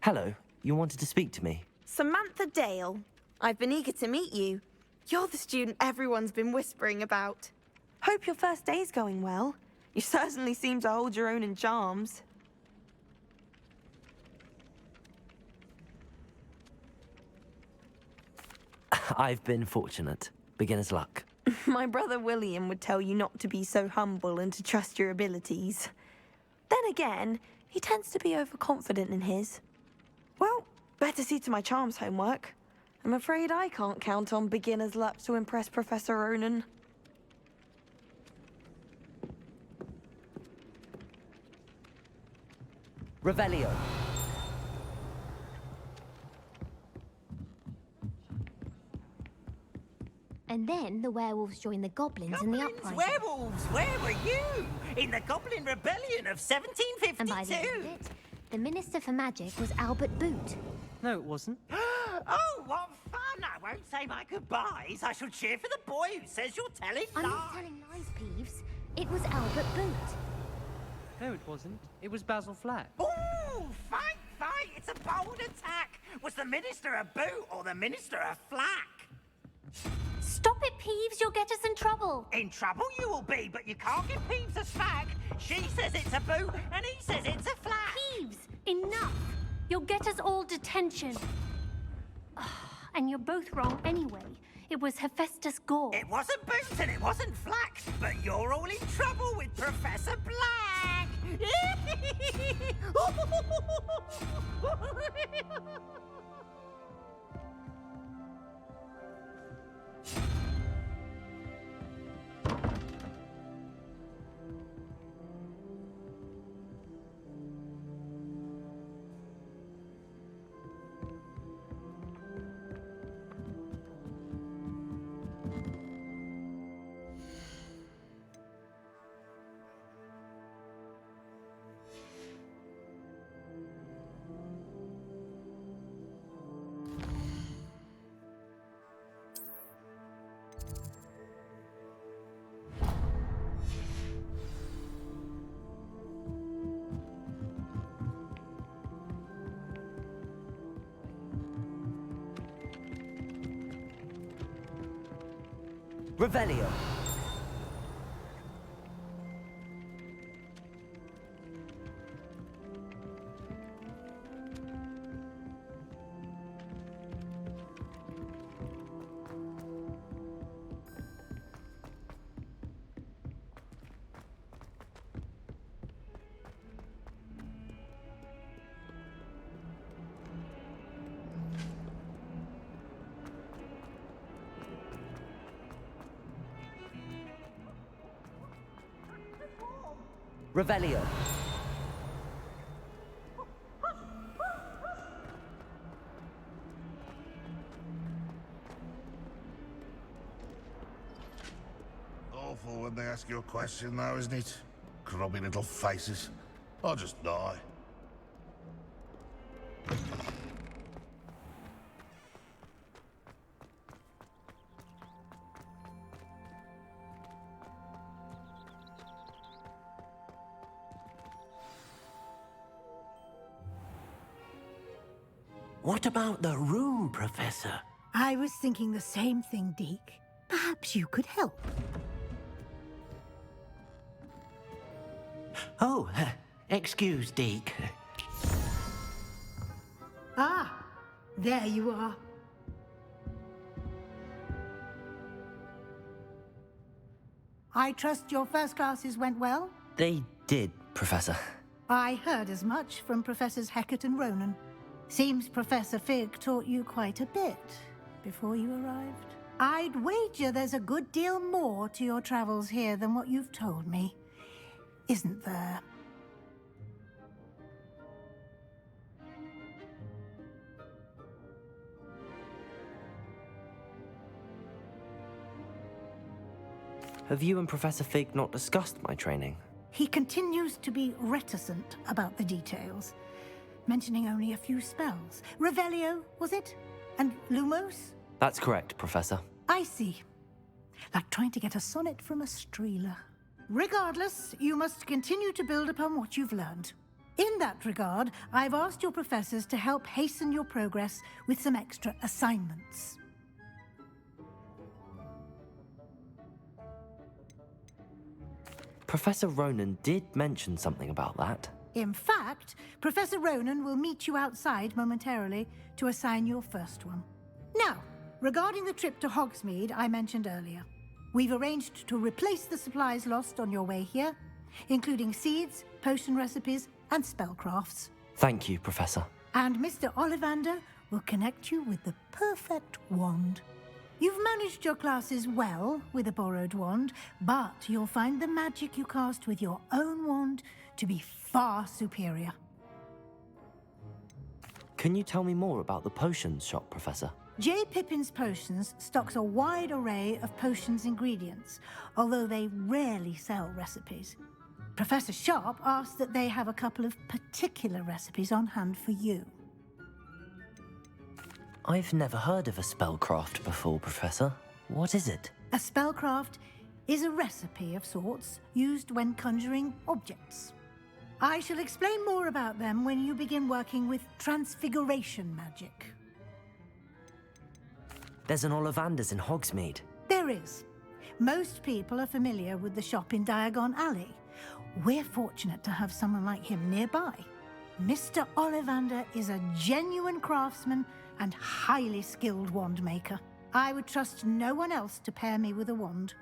Hello, you wanted to speak to me? Samantha Dale. I've been eager to meet you. You're the student everyone's been whispering about. Hope your first day's going well. You certainly seem to hold your own in charms. I've been fortunate. Beginner's luck. My brother William would tell you not to be so humble and to trust your abilities. Then again, he tends to be overconfident in his. Well, better see to my charms homework. I'm afraid I can't count on beginner's luck to impress Professor Ronan. Revelio. And then the werewolves joined the goblins in the uprising. Werewolves, where were you? In the Goblin Rebellion of 1752. And by the end of it, the Minister for Magic was Albert Boot. No, it wasn't. Oh, what fun! I won't say my goodbyes. I shall cheer for the boy who says you're telling I'm lies. not telling lies, Peeves. It was Albert Boot. No, it wasn't. It was Basil Flack. Ooh, fight, fight! It's a bold attack. Was the Minister a boot or the Minister a flack? Stop it, Peeves. You'll get us in trouble. In trouble you will be, but you can't give Peeves a smack. She says it's a boot, and he says it's a flack. Peeves, enough! You'll get us all detention. And you're both wrong anyway. It was Hephaestus Gore. It wasn't boot and it wasn't flack, but you're all in trouble with Professor Black. Revelio. Revelio. Awful when they ask you a question now, isn't it? Grubby little faces. I'll just die. What about the room, Professor? I was thinking the same thing, Deke. Perhaps you could help. Oh, excuse, Deke. Ah, there you are. I trust your first classes went well? They did, Professor. I heard as much from Professors Hecat and Ronan. Seems Professor Fig taught you quite a bit before you arrived. I'd wager there's a good deal more to your travels here than what you've told me. Isn't there? Have you and Professor Fig not discussed my training? He continues to be reticent about the details, mentioning only a few spells. Revelio, was it? And Lumos? That's correct, Professor. I see. Like trying to get a sonnet from a streeler. Regardless, you must continue to build upon what you've learned. In that regard, I've asked your professors to help hasten your progress with some extra assignments. Professor Ronan did mention something about that. In fact, Professor Ronan will meet you outside momentarily to assign your first one. Now, regarding the trip to Hogsmeade I mentioned earlier, we've arranged to replace the supplies lost on your way here, including seeds, potion recipes, and spellcrafts. Thank you, Professor. And Mr. Ollivander will connect you with the perfect wand. You've managed your classes well with a borrowed wand, but you'll find the magic you cast with your own wand to be far superior. Can you tell me more about the potions shop, Professor? J. Pippin's Potions stocks a wide array of potions ingredients, although they rarely sell recipes. Professor Sharp asked that they have a couple of particular recipes on hand for you. I've never heard of a spellcraft before, Professor. What is it? A spellcraft is a recipe of sorts used when conjuring objects. I shall explain more about them when you begin working with transfiguration magic. There's an Ollivander's in Hogsmeade. There is. Most people are familiar with the shop in Diagon Alley. We're fortunate to have someone like him nearby. Mr. Ollivander is a genuine craftsman and highly skilled wand maker. I would trust no one else to pair me with a wand.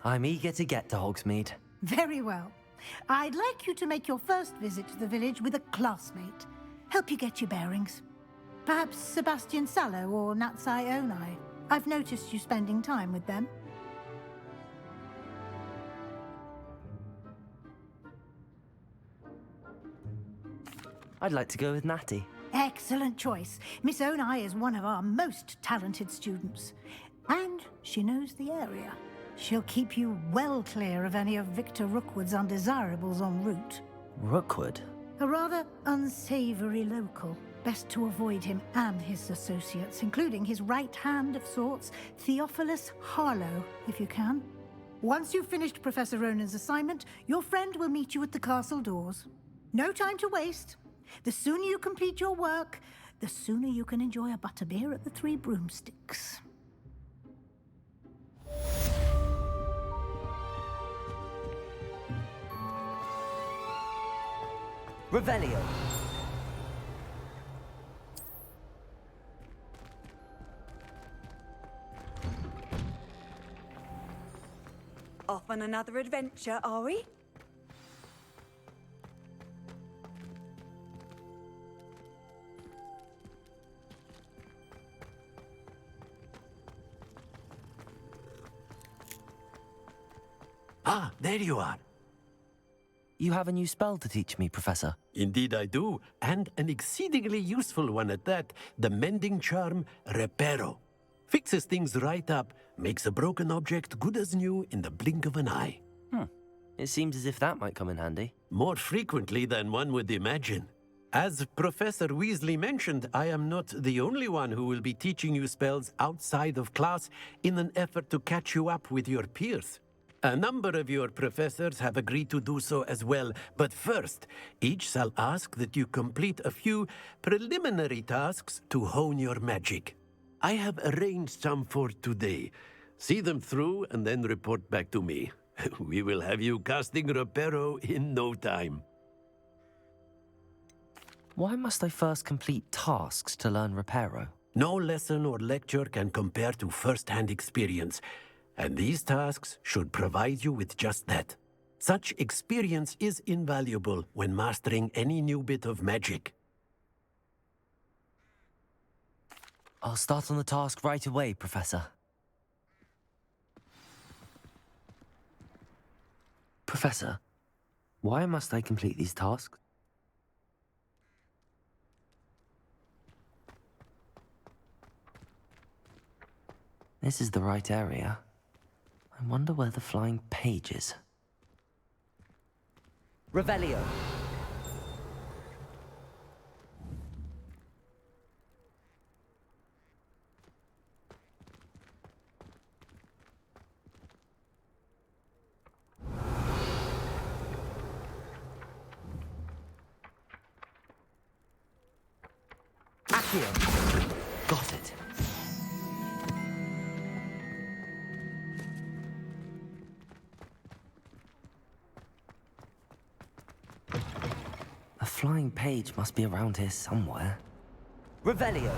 I'm eager to get to Hogsmeade. Very well. I'd like you to make your first visit to the village with a classmate. Help you get your bearings. Perhaps Sebastian Sallow or Natsai Onai. I've noticed you spending time with them. I'd like to go with Natty. Excellent choice. Miss Onai is one of our most talented students. And she knows the area. She'll keep you well clear of any of Victor Rookwood's undesirables en route. Rookwood? A rather unsavory local. Best to avoid him and his associates, including his right hand of sorts, Theophilus Harlow, if you can. Once you've finished Professor Ronan's assignment, your friend will meet you at the castle doors. No time to waste. The sooner you complete your work, the sooner you can enjoy a butterbeer at the Three Broomsticks. Revelio. Off on another adventure, are we? Ah, there you are. You have a new spell to teach me, Professor. Indeed I do, and an exceedingly useful one at that. The mending charm, Reparo. Fixes things right up, makes a broken object good as new in the blink of an eye. It seems as if that might come in handy. More frequently than one would imagine. As Professor Weasley mentioned, I am not the only one who will be teaching you spells outside of class in an effort to catch you up with your peers. A number of your professors have agreed to do so as well, but first, each shall ask that you complete a few preliminary tasks to hone your magic. I have arranged some for today. See them through and then report back to me. We will have you casting Reparo in no time. Why must I first complete tasks to learn Reparo? No lesson or lecture can compare to first-hand experience. And these tasks should provide you with just that. Such experience is invaluable when mastering any new bit of magic. I'll start on the task right away, Professor. Professor, why must I complete these tasks? This is the right area. I wonder where the flying page is. Revelio. Accio. Got it. A flying page must be around here somewhere. Revelio.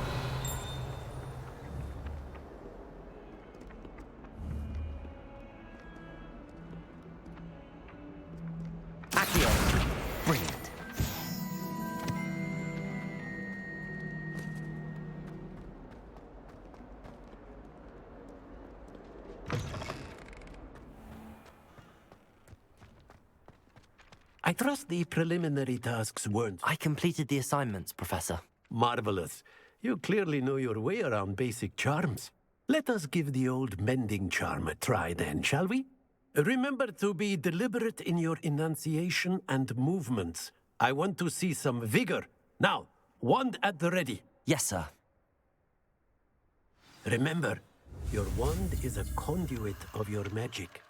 Accio. Brilliant. I trust the preliminary tasks weren't I completed the assignments, Professor. marvelous. You clearly know your way around basic charms. Let us give the old mending charm a try then, shall we? Remember to be deliberate in your enunciation and movements. I want to see some vigor. Now, wand at the ready. Yes, sir. Remember, your wand is a conduit of your magic.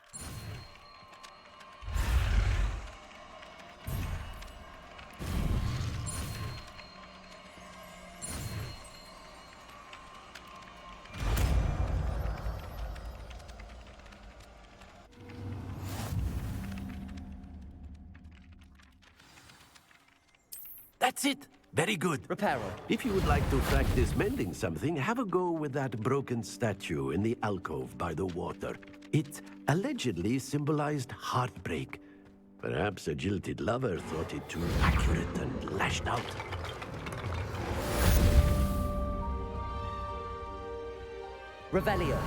That's it. Very good. Reparo. If you would like to practice mending something, have a go with that broken statue in the alcove by the water. It allegedly symbolized heartbreak. Perhaps a jilted lover thought it too accurate and lashed out. Revelio.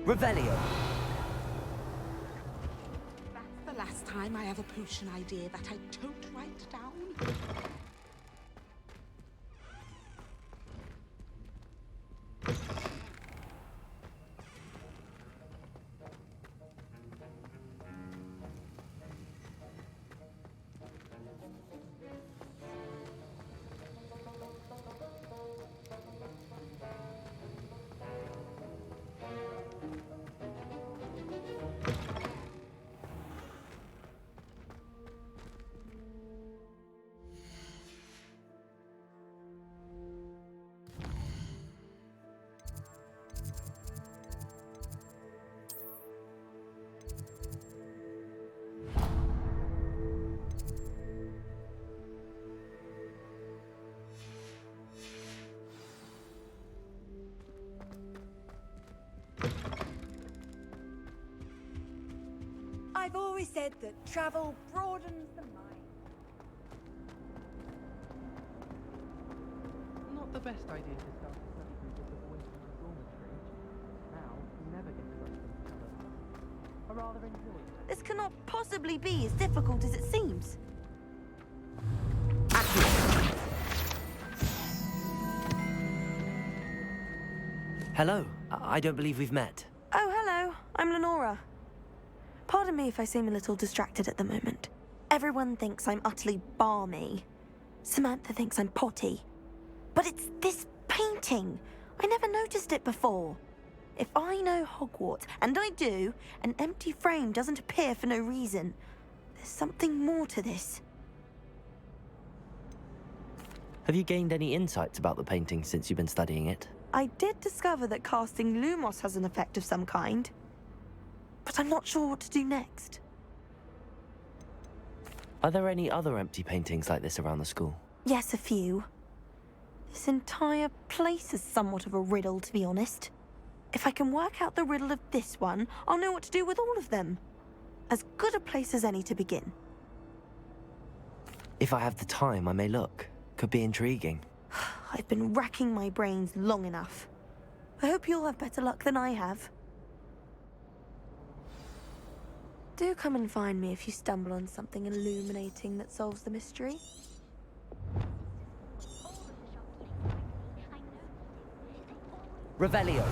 Revelio. That's the last time I have a potion idea that I don't write down. I've always said that travel broadens the mind. Not the best idea to start a study group with the boys from the dormitory. Now, we never get to work with each other. I rather enjoy it. This cannot possibly be as difficult as it seems. Hello. I don't believe we've met. Oh, hello. I'm Lenora. Pardon me if I seem a little distracted at the moment. Everyone thinks I'm utterly balmy. Samantha thinks I'm potty. But it's this painting. I never noticed it before. If I know Hogwarts, and I do, an empty frame doesn't appear for no reason. There's something more to this. Have you gained any insights about the painting since you've been studying it? I did discover that casting Lumos has an effect of some kind, but I'm not sure what to do next. Are there any other empty paintings like this around the school? Yes, a few. This entire place is somewhat of a riddle, to be honest. If I can work out the riddle of this one, I'll know what to do with all of them. As good a place as any to begin. If I have the time, I may look. Could be intriguing. I've been racking my brains long enough. I hope you'll have better luck than I have. Do come and find me if you stumble on something illuminating that solves the mystery. Revelio.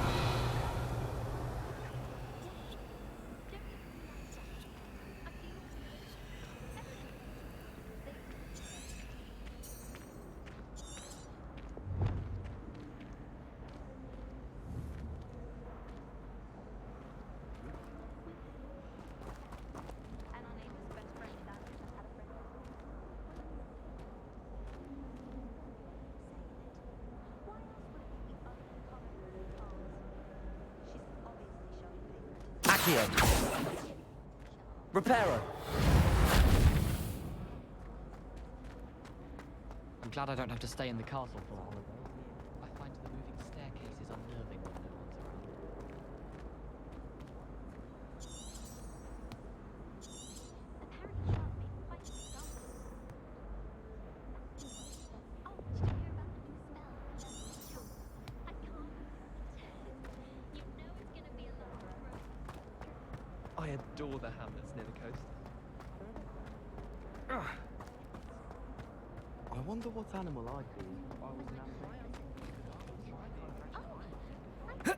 Reparo. I'm glad I don't have to stay in the castle for a holiday. I find the moving staircases unnerving when no one's around. I adore the hamlets near the coast. I wonder what animal I'd be if I was an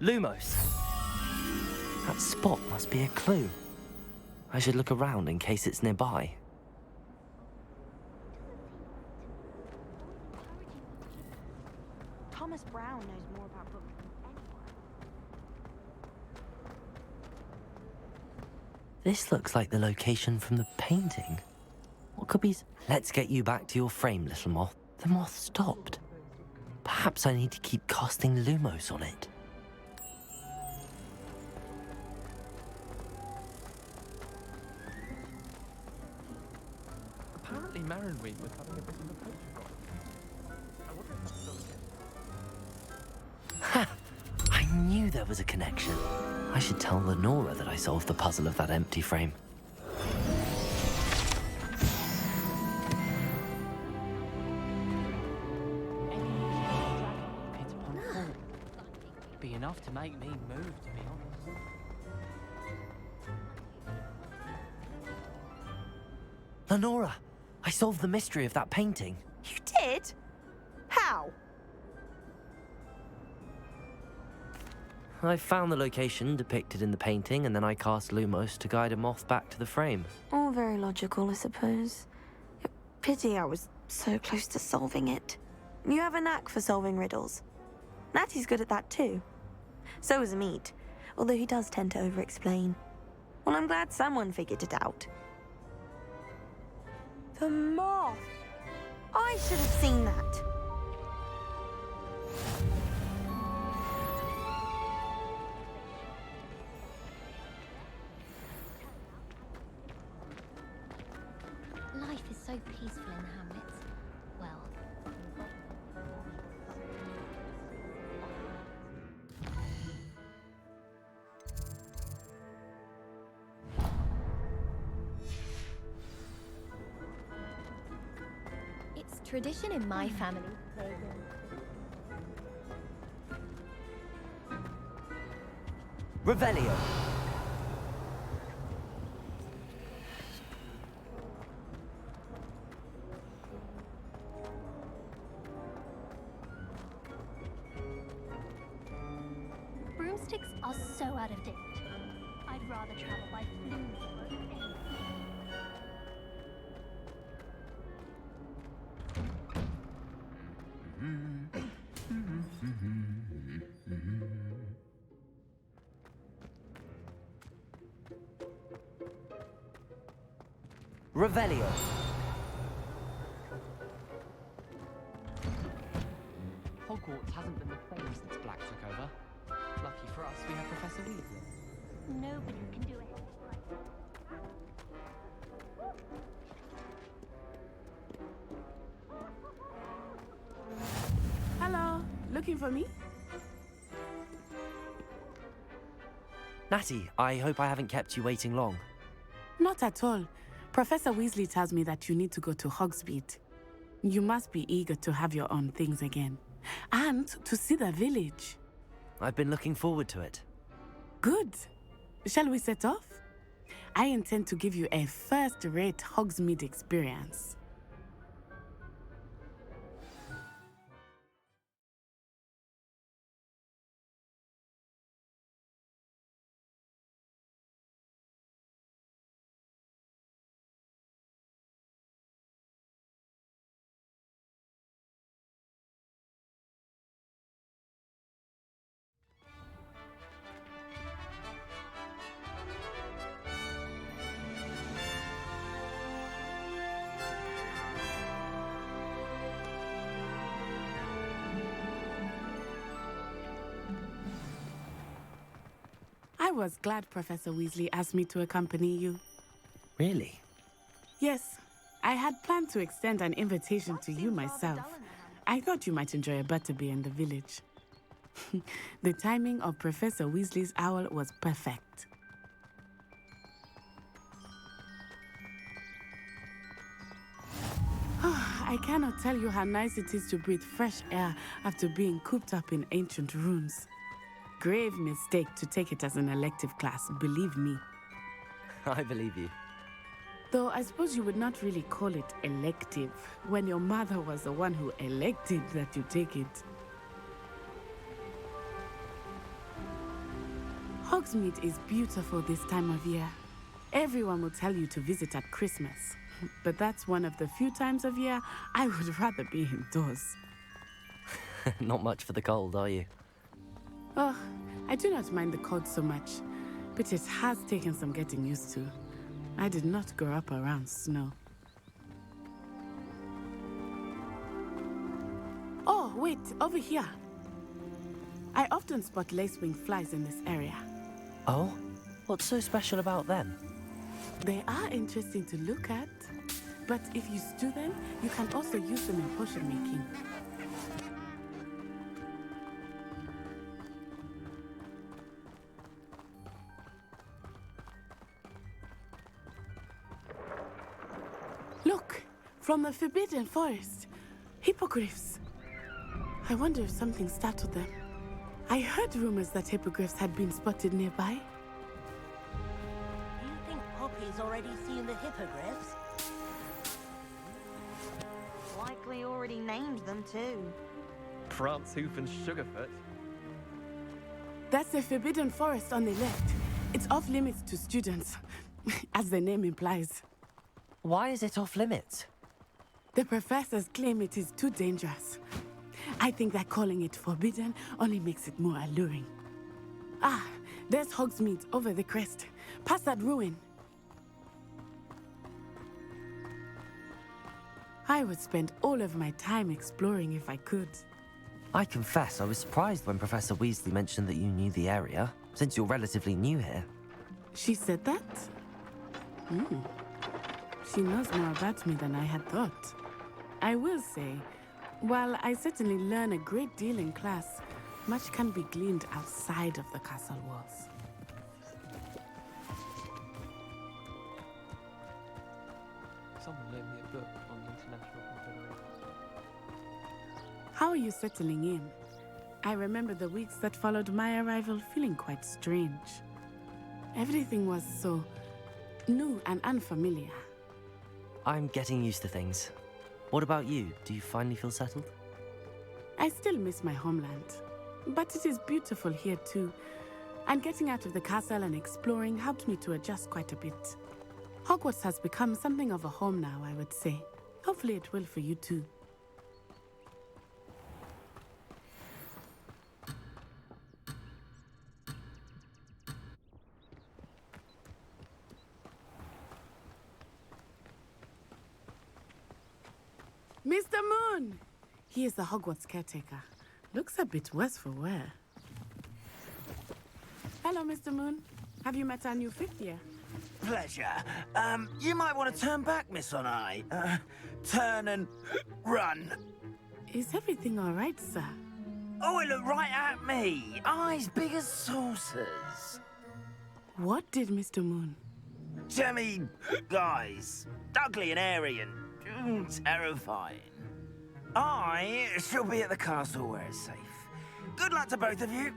Lumos. That spot must be a clue. I should look around in case it's nearby. Thomas Brown knows more about books than anyone. This looks like the location from the painting. What could be... Let's get you back to your frame, little moth. The moth stopped. Perhaps I need to keep casting Lumos on it. Apparently Marinweed was having a bit of a poacher drive. I wonder if that's still the case. Ha! I knew there was a connection. I should tell Lenora that I solved the puzzle of that empty frame. Be enough to make me move, to be honest. Lenora! I solved the mystery of that painting. You did? How? I found the location depicted in the painting, and then I cast Lumos to guide a moth back to the frame. All very logical, I suppose. Pity I was so close to solving it. You have a knack for solving riddles. Natty's good at that too. So is Amit, although he does tend to over-explain. Well, I'm glad someone figured it out. The moth! I should have seen that. Life is so peaceful in the hamlets. Well, it's tradition in my family. Revelio. Broomsticks are so out of date. I'd rather travel by flume. Revelio. Hogwarts hasn't been the same since Black took over. Lucky for us, we have Professor Weasley. Nobody can do it. Hello, looking for me? Natty, I hope I haven't kept you waiting long. Not at all. Professor Weasley tells me that you need to go to Hogsmeade. You must be eager to have your own things again. And to see the village. I've been looking forward to it. Good. Shall we set off? I intend to give you a first-rate Hogsmeade experience. I was glad Professor Weasley asked me to accompany you. Really? Yes, I had planned to extend an invitation to you myself. I thought you might enjoy a butterbeer in the village. The timing of Professor Weasley's owl was perfect. I cannot tell you how nice it is to breathe fresh air after being cooped up in ancient ruins. Grave mistake to take it as an elective class, believe me. I believe you. Though I suppose you would not really call it elective when your mother was the one who elected that you take it. Hogsmeade is beautiful this time of year. Everyone will tell you to visit at Christmas, but that's one of the few times of year I would rather be indoors. Not much for the cold, are you? Oh, I do not mind the cold so much, but it has taken some getting used to. I did not grow up around snow. Oh, wait, over here. I often spot lacewing flies in this area. Oh? What's so special about them? They are interesting to look at, but if you stew them, you can also use them in potion making. Look, from the Forbidden Forest. Hippogriffs. I wonder if something startled them. I heard rumors that hippogriffs had been spotted nearby. Do you think Poppy's already seen the hippogriffs? Likely already named them too. Prancehoof and Sugarfoot. That's the Forbidden Forest on the left. It's off limits to students, as the name implies. Why is it off limits? The professors claim it is too dangerous. I think that calling it forbidden only makes it more alluring. Ah, there's Hogsmeade over the crest. Past that ruin. I would spend all of my time exploring if I could. I confess I was surprised when Professor Weasley mentioned that you knew the area, since you're relatively new here. She said that? She knows more about me than I had thought. I will say, while I certainly learn a great deal in class, much can be gleaned outside of the castle walls. Someone loaned me a book on the International Confederation. How are you settling in? I remember the weeks that followed my arrival feeling quite strange. Everything was so new and unfamiliar. I'm getting used to things. What about you? Do you finally feel settled? I still miss my homeland, but it is beautiful here too. And getting out of the castle and exploring helped me to adjust quite a bit. Hogwarts has become something of a home now, I would say. Hopefully it will for you too. Mr. Moon! He is the Hogwarts caretaker. Looks a bit worse for wear. Hello, Mr. Moon. Have you met our new fifth year? Pleasure. You might want to turn back, Miss Onai. Turn and run. Is everything all right, sir? Oh, it looked right at me. Eyes big as saucers. What did Mr. Moon? Jemmy guys. Ugly and airy and terrifying. I shall be at the castle where it's safe. Good luck to both of you.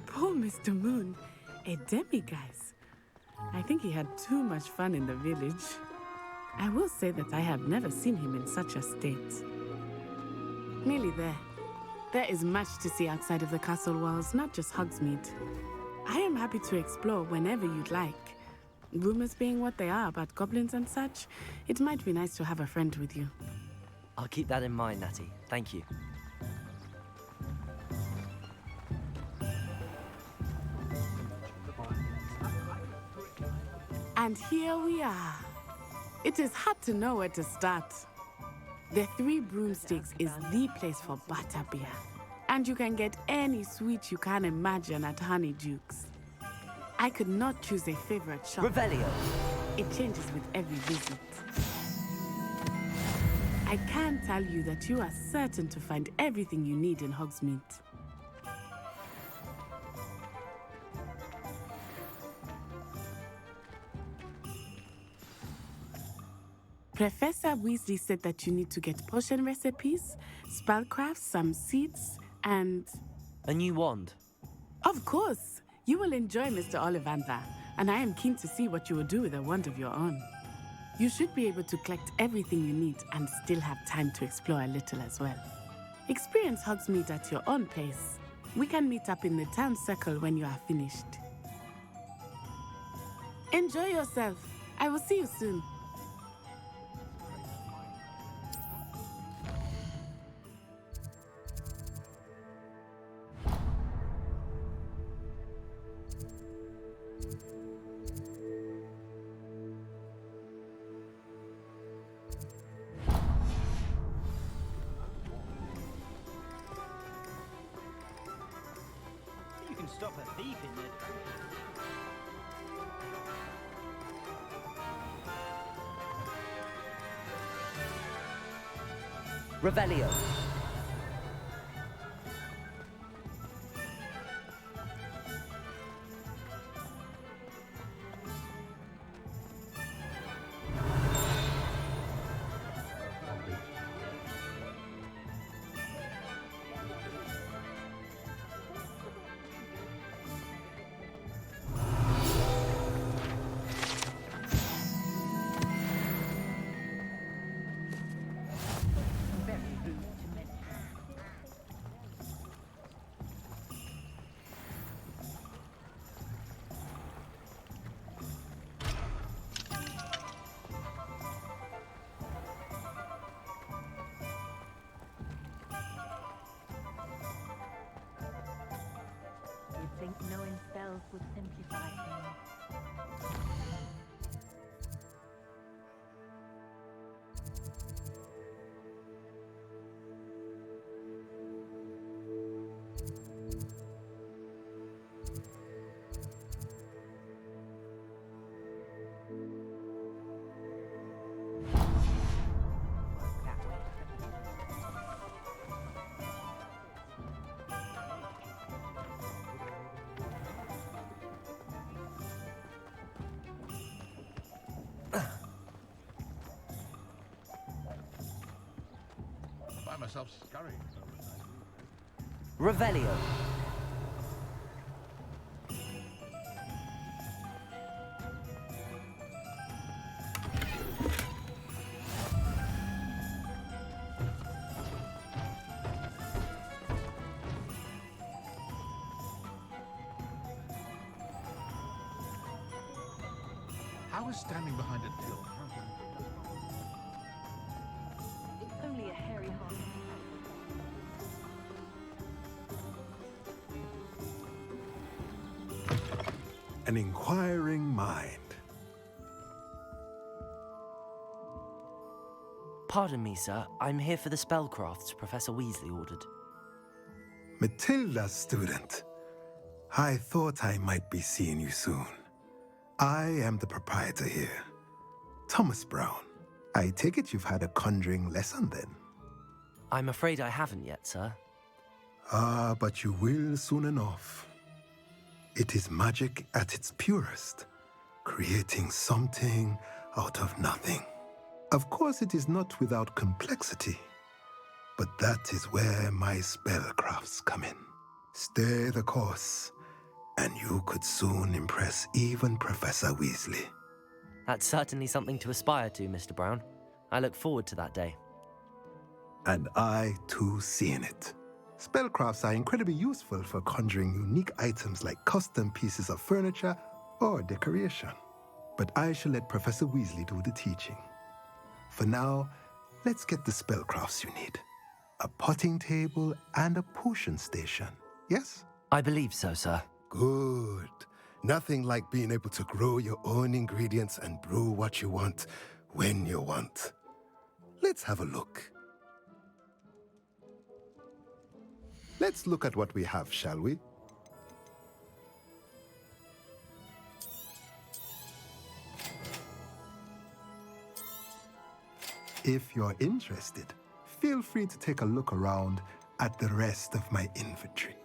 Poor Mr. Moon. A demiguise. I think he had too much fun in the village. I will say that I have never seen him in such a state. Nearly there. There is much to see outside of the castle walls, not just Hogsmeade. I am happy to explore whenever you'd like. Rumors being what they are about goblins and such, it might be nice to have a friend with you. I'll keep that in mind, Natty. Thank you. And here we are. It is hard to know where to start. The Three Broomsticks is the place for butterbeer. And you can get any sweet you can imagine at Honeydukes. I could not choose a favorite shop. Revelio. It changes with every visit. I can tell you that you are certain to find everything you need in Hogsmeade. Professor Weasley said that you need to get potion recipes, spellcrafts, some seeds, and... A new wand. Of course! You will enjoy Mr. Ollivander, and I am keen to see what you will do with a wand of your own. You should be able to collect everything you need and still have time to explore a little as well. Experience Hogsmeade at your own pace. We can meet up in the town circle when you are finished. Enjoy yourself. I will see you soon. You can stop a thief in there. Revelio. You'd think knowing spells would simplify things. Find myself scurrying. Revelio. How is standing behind a till? It's only a hairy heart. An inquiring mind. Pardon me, sir. I'm here for the spellcrafts Professor Weasley ordered. Matilda's student. I thought I might be seeing you soon. I am the proprietor here, Thomas Brown. I take it you've had a conjuring lesson then? I'm afraid I haven't yet, sir. Ah, but you will soon enough. It is magic at its purest, creating something out of nothing. Of course, it is not without complexity, but that is where my spellcrafts come in. Stay the course, and you could soon impress even Professor Weasley. That's certainly something to aspire to, Mr. Brown. I look forward to that day. And I, too, seeing it. Spellcrafts are incredibly useful for conjuring unique items like custom pieces of furniture or decoration. But I shall let Professor Weasley do the teaching. For now, let's get the spellcrafts you need. A potting table and a potion station, yes? I believe so, sir. Good. Nothing like being able to grow your own ingredients and brew what you want when you want. Let's have a look. Let's look at what we have, shall we? If you're interested, feel free to take a look around at the rest of my inventory.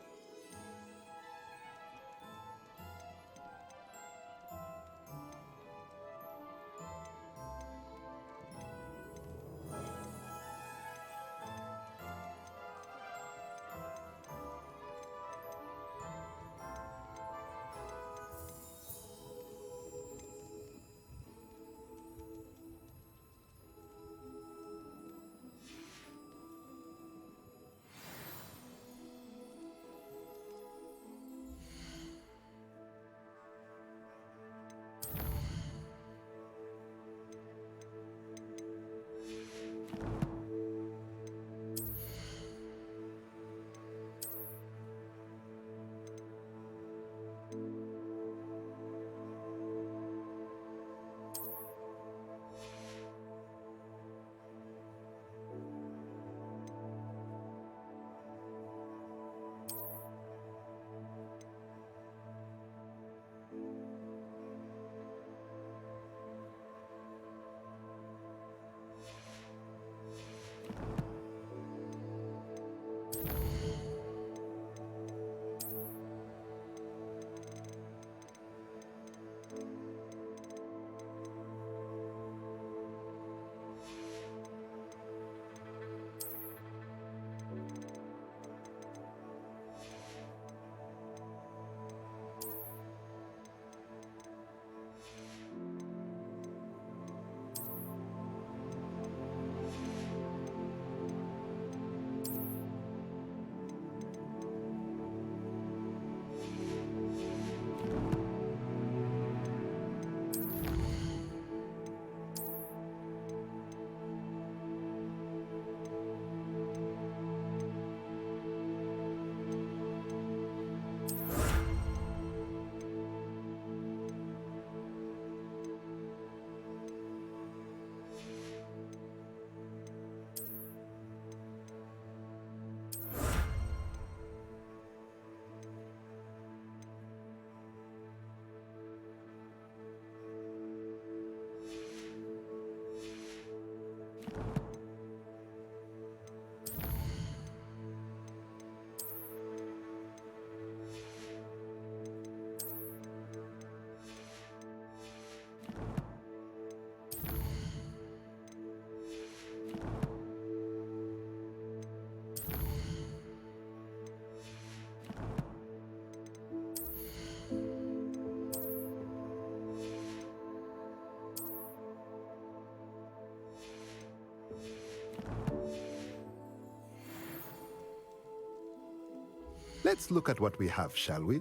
Let's look at what we have, shall we?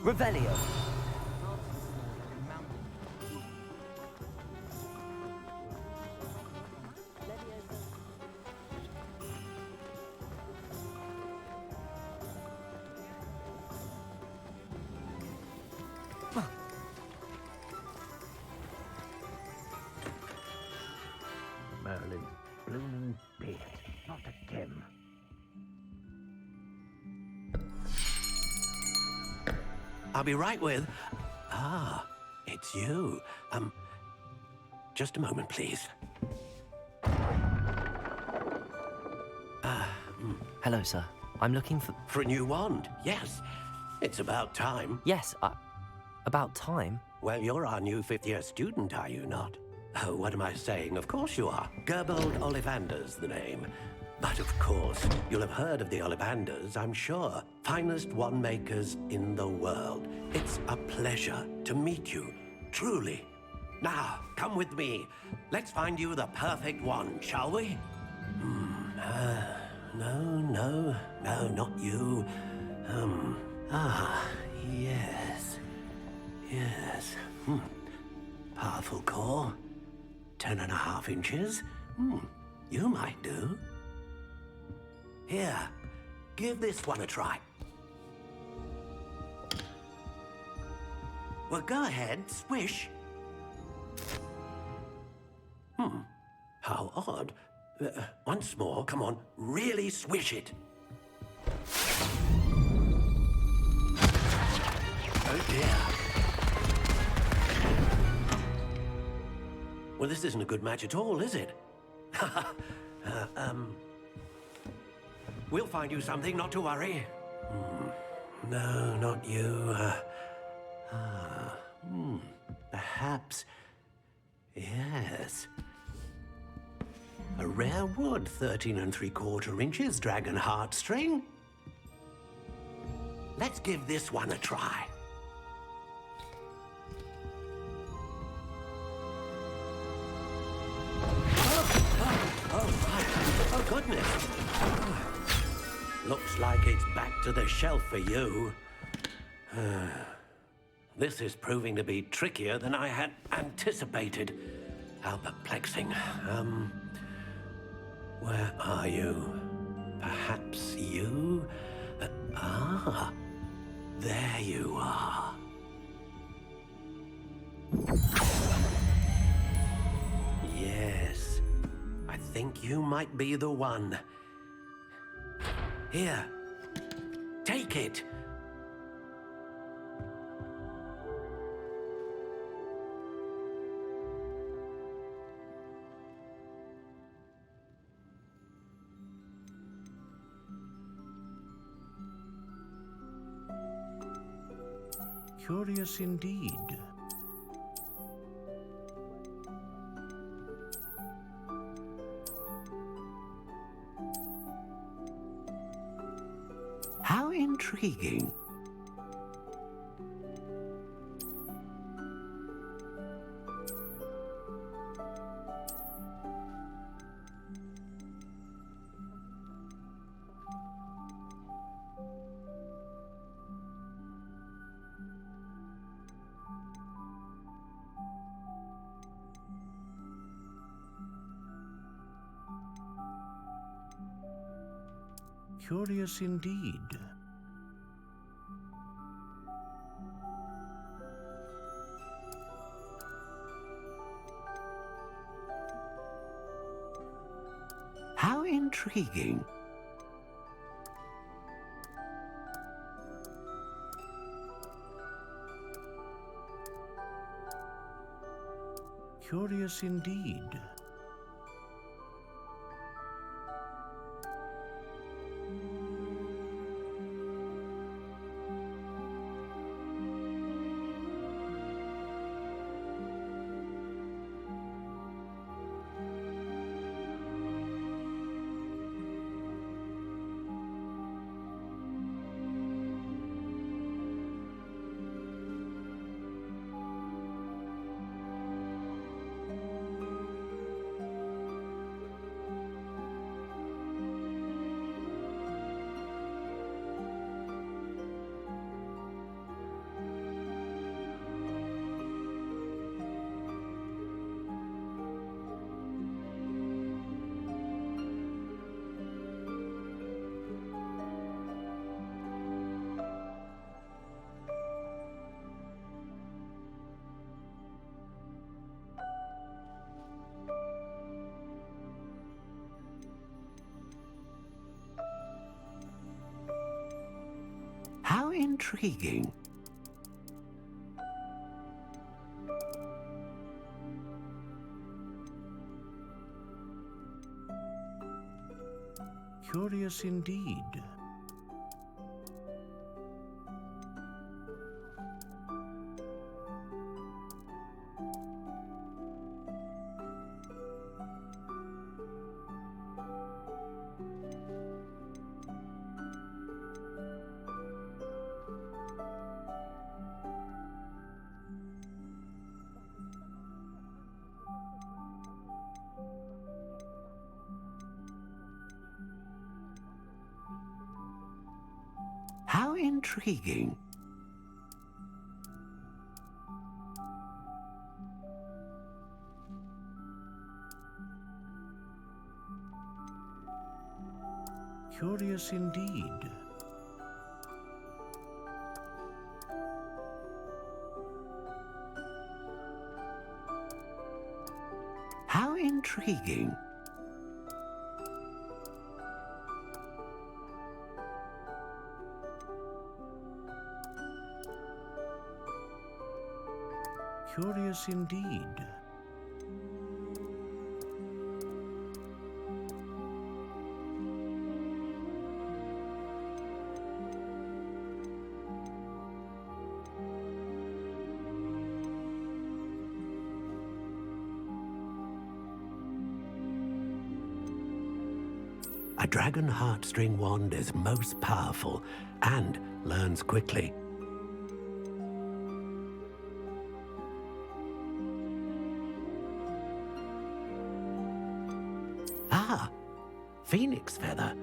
Revelio. Merlin's blooming beard, not a gem. I'll be right with... Ah, it's you. Just a moment, please. Hello, sir. I'm looking for... For a new wand, yes. It's about time. Yes, about time? Well, you're our new fifth-year student, are you not? Oh, what am I saying? Of course you are. Gerbold Ollivander's the name. But of course, you'll have heard of the Ollivanders, I'm sure. Finest wand makers in the world. It's a pleasure to meet you, truly. Now, come with me. Let's find you the perfect wand, shall we? No, not you. Yes. Yes. Powerful core. 10.5 inches. You might do. Here, give this one a try. Well, go ahead, swish. How odd. Once more, come on, really swish it. Oh dear. Well, this isn't a good match at all, is it? We'll find you something, not to worry. No, not you. Perhaps... Yes. A rare wood, 13 3/4 inches, dragon heartstring. Let's give this one a try. Oh, goodness. Looks like it's back to the shelf for you. This is proving to be trickier than I had anticipated. How perplexing. Where are you? Perhaps you? There you are. Yes, I think you might be the one. Here, take it. Curious indeed. How intriguing. Curious indeed. How intriguing. Curious indeed. intriguing. Curious indeed. How intriguing. Curious indeed. How intriguing. Curious indeed. A dragon heartstring wand is most powerful and learns quickly. Ah, phoenix feather.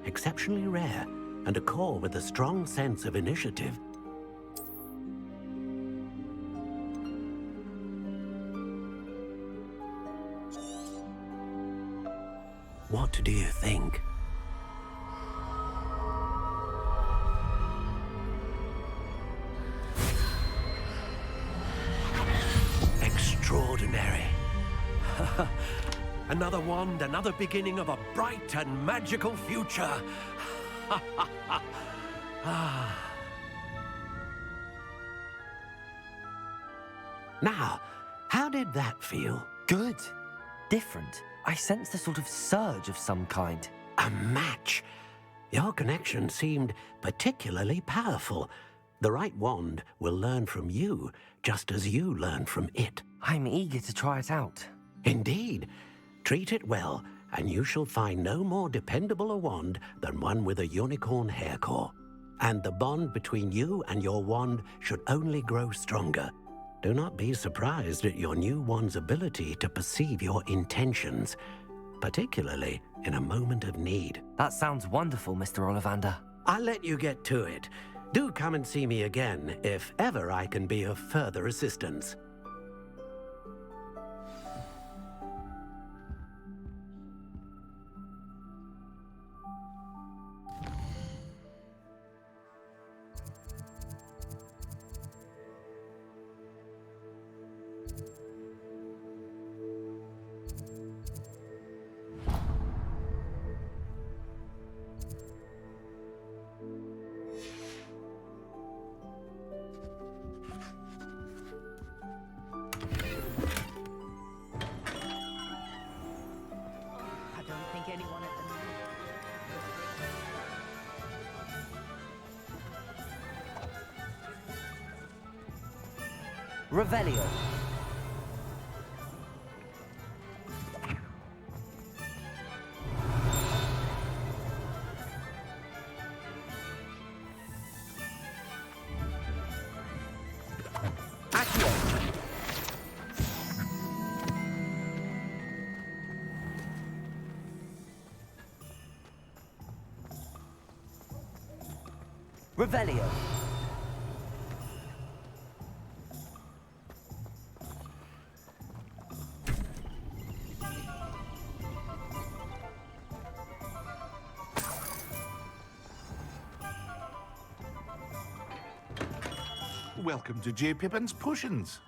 Exceptionally rare, and a core with a strong sense of initiative. What do you think? Extraordinary. Another wand, another beginning of a bright and magical future. Now, how did that feel? Good. Different. I sensed a sort of surge of some kind. A match. Your connection seemed particularly powerful. The right wand will learn from you, just as you learn from it. I'm eager to try it out. Indeed. Treat it well, and you shall find no more dependable a wand than one with a unicorn hair core. And the bond between you and your wand should only grow stronger. Do not be surprised at your new wand's ability to perceive your intentions, particularly in a moment of need. That sounds wonderful, Mr. Ollivander. I'll let you get to it. Do come and see me again if ever I can be of further assistance. Revelio. Accio. Revelio. Welcome to J. Pippin's Potions.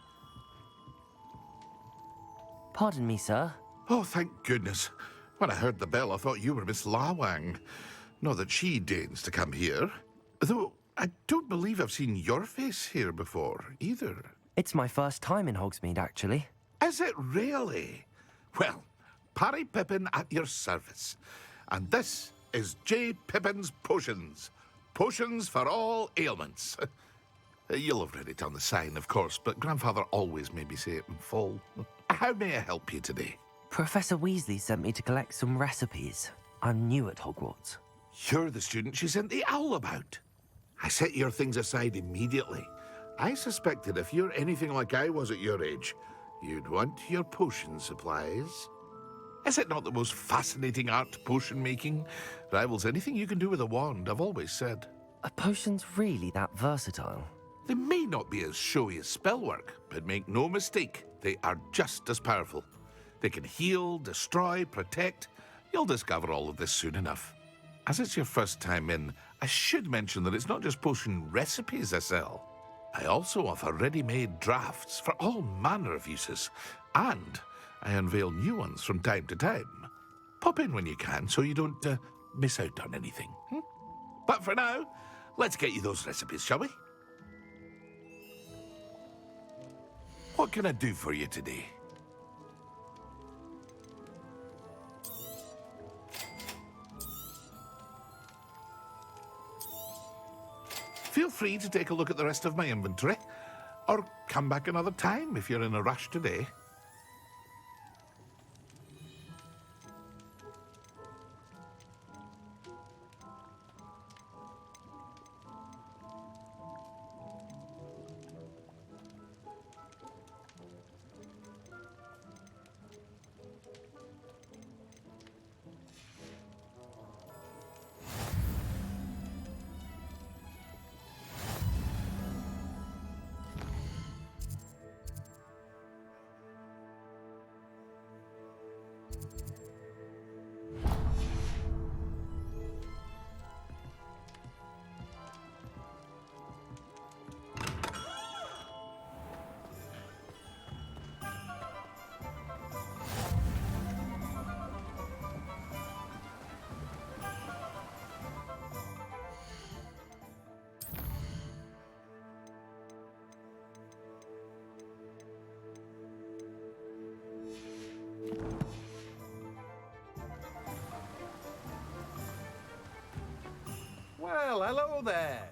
Pardon me, sir. Oh, thank goodness. When I heard the bell, I thought you were Miss Lawang. Not that she deigns to come here. Though, I don't believe I've seen your face here before, either. It's my first time in Hogsmeade, actually. Is it really? Well, Parry Pippin at your service. And this is J. Pippin's Potions. Potions for all ailments. You'll have read it on the sign, of course, but Grandfather always made me say it in full. How may I help you today? Professor Weasley sent me to collect some recipes. I'm new at Hogwarts. You're the student she sent the owl about. I set your things aside immediately. I suspected if you're anything like I was at your age, you'd want your potion supplies. Is it not the most fascinating art, potion making? Rivals anything you can do with a wand, I've always said. Are potions really that versatile? They may not be as showy as spellwork, but make no mistake, they are just as powerful. They can heal, destroy, protect. You'll discover all of this soon enough. As it's your first time in, I should mention that it's not just potion recipes I sell. I also offer ready-made drafts for all manner of uses, and I unveil new ones from time to time. Pop in when you can so you don't miss out on anything. But for now, let's get you those recipes, shall we? What can I do for you today? Feel free to take a look at the rest of my inventory, or come back another time if you're in a rush today. Well, hello there.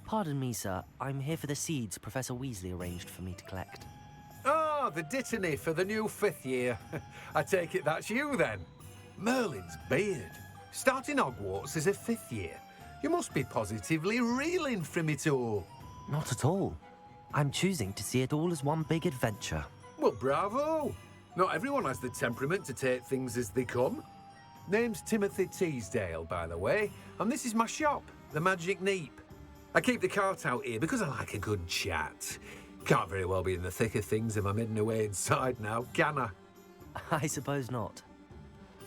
Pardon me, sir. I'm here for the seeds Professor Weasley arranged for me to collect. Oh, the dittany for the new 5th year. I take it that's you, then. Merlin's beard. Starting Hogwarts as a 5th year. You must be positively reeling from it all. Not at all. I'm choosing to see it all as one big adventure. Well, bravo. Not everyone has the temperament to take things as they come. Name's Timothy Teasdale, by the way, and this is my shop, the Magic Neep. I keep the cart out here because I like a good chat. Can't very well be in the thick of things if I'm hidden away inside now, can I? I suppose not.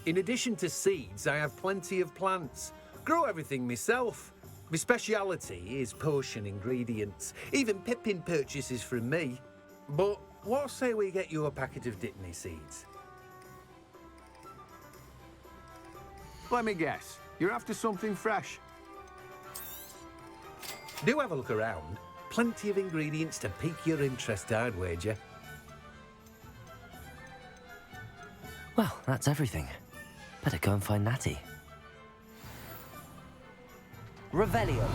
In addition to seeds, I have plenty of plants. Grow everything myself. My speciality is potion ingredients. Even Pippin purchases from me. But what say we get you a packet of Dittany seeds? Let me guess. You're after something fresh. Do have a look around. Plenty of ingredients to pique your interest, I'd wager. Well, that's everything. Better go and find Natty. Revelio.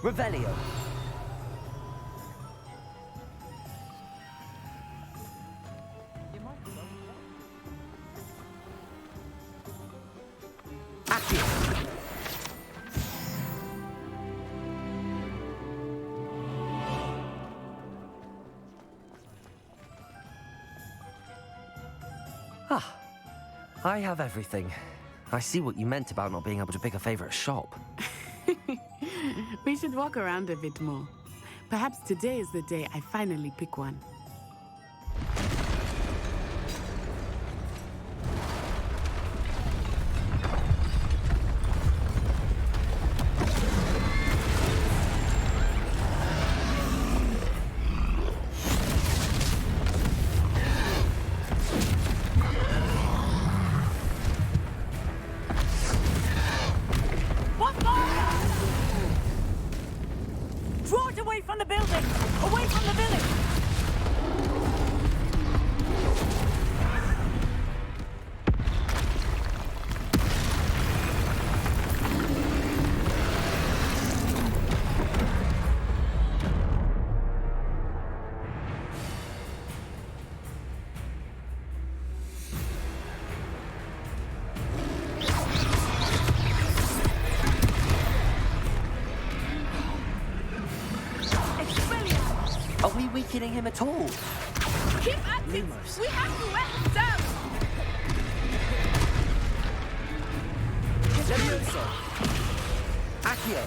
Revelio. Accio. Ah, I have everything. I see what you meant about not being able to pick a favorite shop. We should walk around a bit more. Perhaps today is the day I finally pick one. Draw it away from the building! Away from the village! Are we weakening him at all? Keep at it! Lumos. We have to wear him down! Levioso. Accio.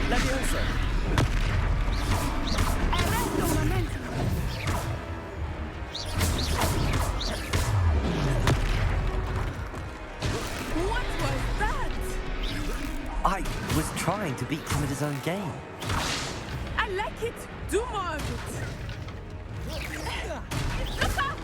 Levioso. What was that? I was trying to beat him at his own game. I like it! Do more of it! Look out!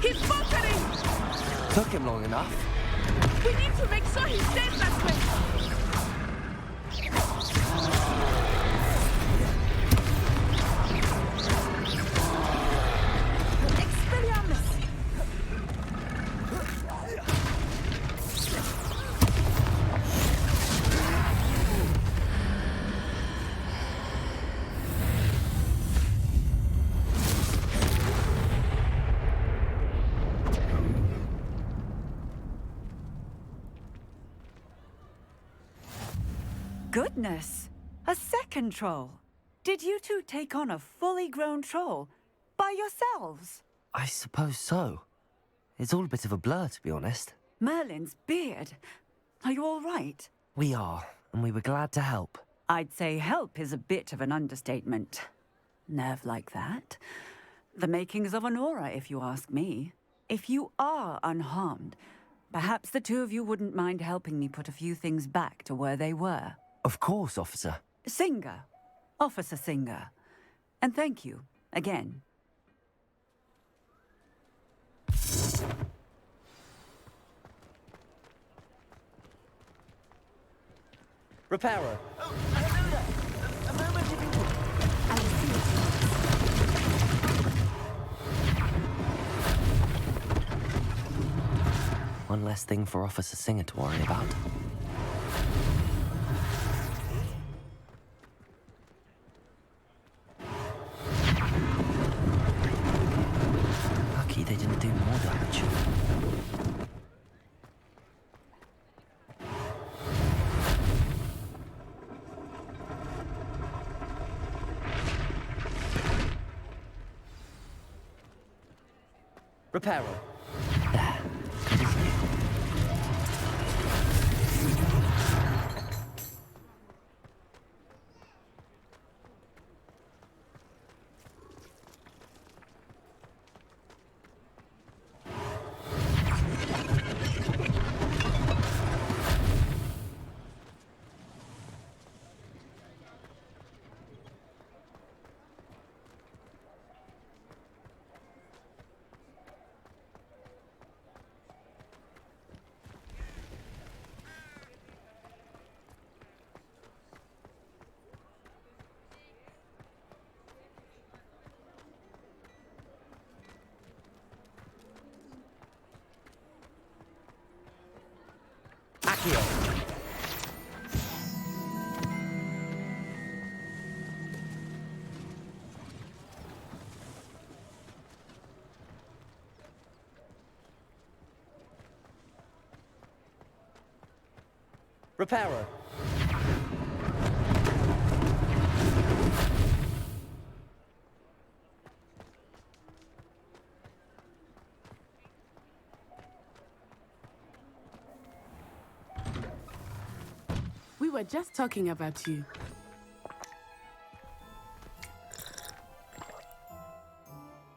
He's faltering! Took him long enough. We need to make sure he stays that way! Expelliarmus! Goodness! A second troll! Did you two take on a fully grown troll? By yourselves? I suppose so. It's all a bit of a blur, to be honest. Merlin's beard. Are you all right? We are, and we were glad to help. I'd say help is a bit of an understatement. Nerve like that. The makings of an aura, if you ask me. If you are unharmed, perhaps the two of you wouldn't mind helping me put a few things back to where they were. Of course, officer. Singer. Officer Singer. And thank you, again. Reparo. Oh, hello there. A moment if you would. One less thing for Officer Singer to worry about. Lucky they didn't do more damage. Reparo. There. Good as new. Accio. Reparo. We were just talking about you.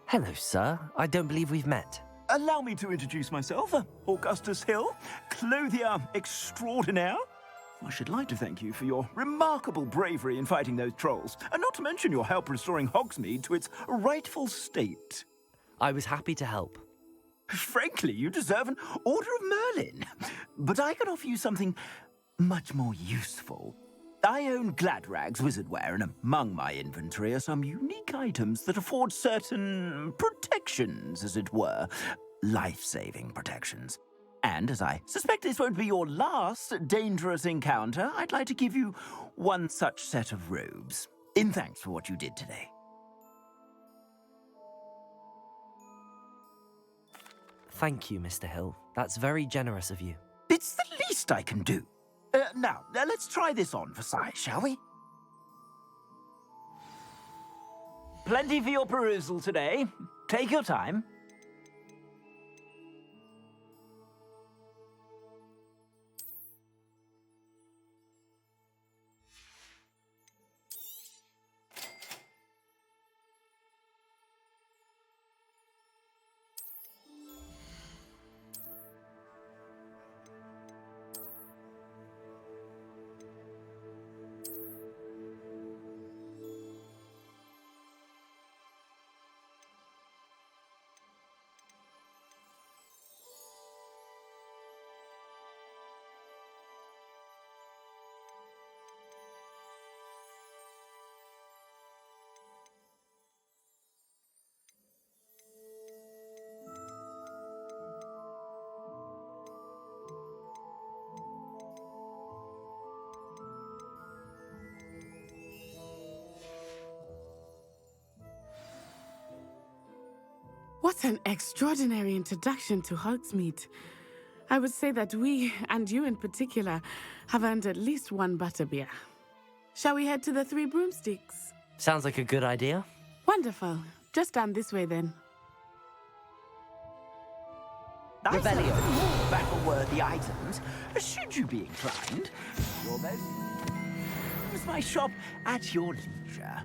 Hello, sir. I don't believe we've met. Allow me to introduce myself, Augustus Hill, clothier extraordinaire. I should like to thank you for your remarkable bravery in fighting those trolls, and not to mention your help restoring Hogsmeade to its rightful state. I was happy to help. Frankly, you deserve an Order of Merlin. But I can offer you something much more useful. I own Gladrag's wizardware, and among my inventory are some unique items that afford certain protections, as it were. Life-saving protections. And as I suspect this won't be your last dangerous encounter, I'd like to give you one such set of robes, in thanks for what you did today. Thank you, Mr. Hill. That's very generous of you. It's the least I can do. Now, let's try this on for size, shall we? Plenty for your perusal today. Take your time. What an extraordinary introduction to Hogsmeade. I would say that we, and you in particular, have earned at least one butterbeer. Shall we head to the Three Broomsticks? Sounds like a good idea. Wonderful. Just down this way then. I sell more battle-worthy items, should you be inclined. Your most... Use my shop at your leisure.